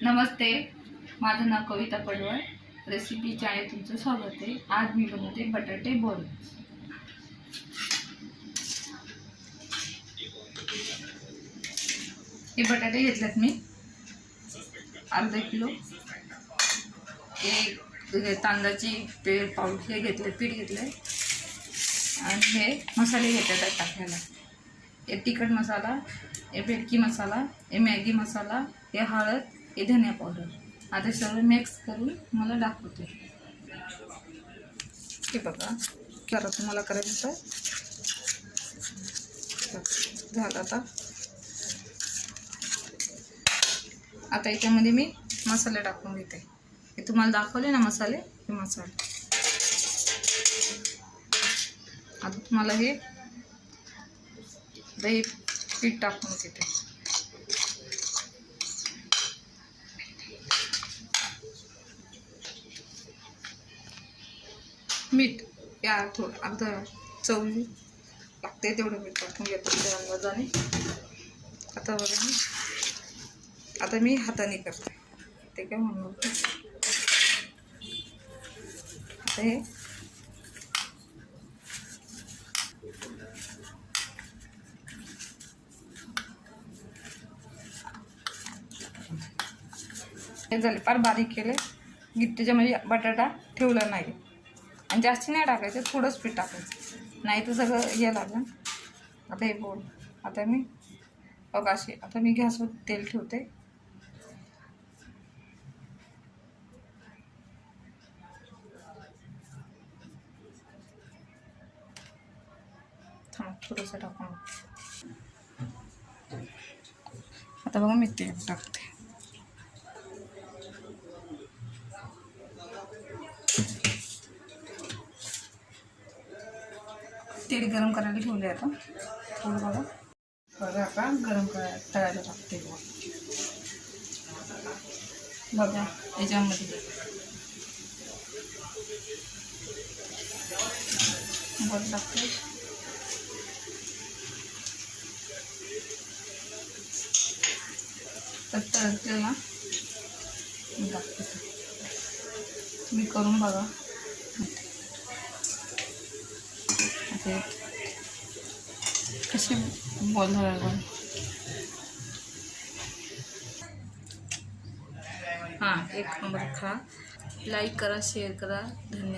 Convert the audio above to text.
नमस्ते, माझं नाव कविता पडवळ. Recipe channel तुमचं स्वागत आहे. आज मी बनवते बटाटे बोल. हे बटाटे घेतलेत मी अर्धा किलो. एक तांदळाची पावडर घेतले, पीठ घेतले आणि हे मसाले घेतले टाकायला. हे तिखट मसाला, हे बेडकी मसाला, हे मॅगी मसाला, हे हळद, हे धनिया पावडर. आता सगळं मिक्स करून मला दाखवते. हे बघा, जरा तुम्हाला करायचं झालं. आता याच्यामध्ये मी मसाले टाकून घेते. हे तुम्हाला दाखवले ना मसाले, हे मसाले. आता तुम्हाला हे दही पीठ टाकून घेते. मीठ या थोडं अर्धा चवली लागते तेवढं मीठ टाकून घेतो त्या अंदाजाने. आता बघा, आता मी हाताने करते ते काय म्हणून. आता हे झाले, फार बारीक केले. त्याच्यामध्ये बटाटा ठेवला नाही आणि जास्त नाही टाकायचं, थोडंच पीठ टाकायचं, नाही तर सगळं हे लागेल. आता हे बोल, आता मी बघा असे, आता मी गॅसवर तेल ठेवते. थोडंसं टाकून आता बघा मी तेल टाकते. तेल गरम करायला ठेवले. आता थोडं बघा आता गरम करायला टाकते. बघा याच्यामध्ये बघ टाकते. तर ना मी टाकते. तुम्ही करून बघा. कसे बॉल झाला. हां, एक नंबर खा. लाईक करा, शेअर करा. धन्यवाद.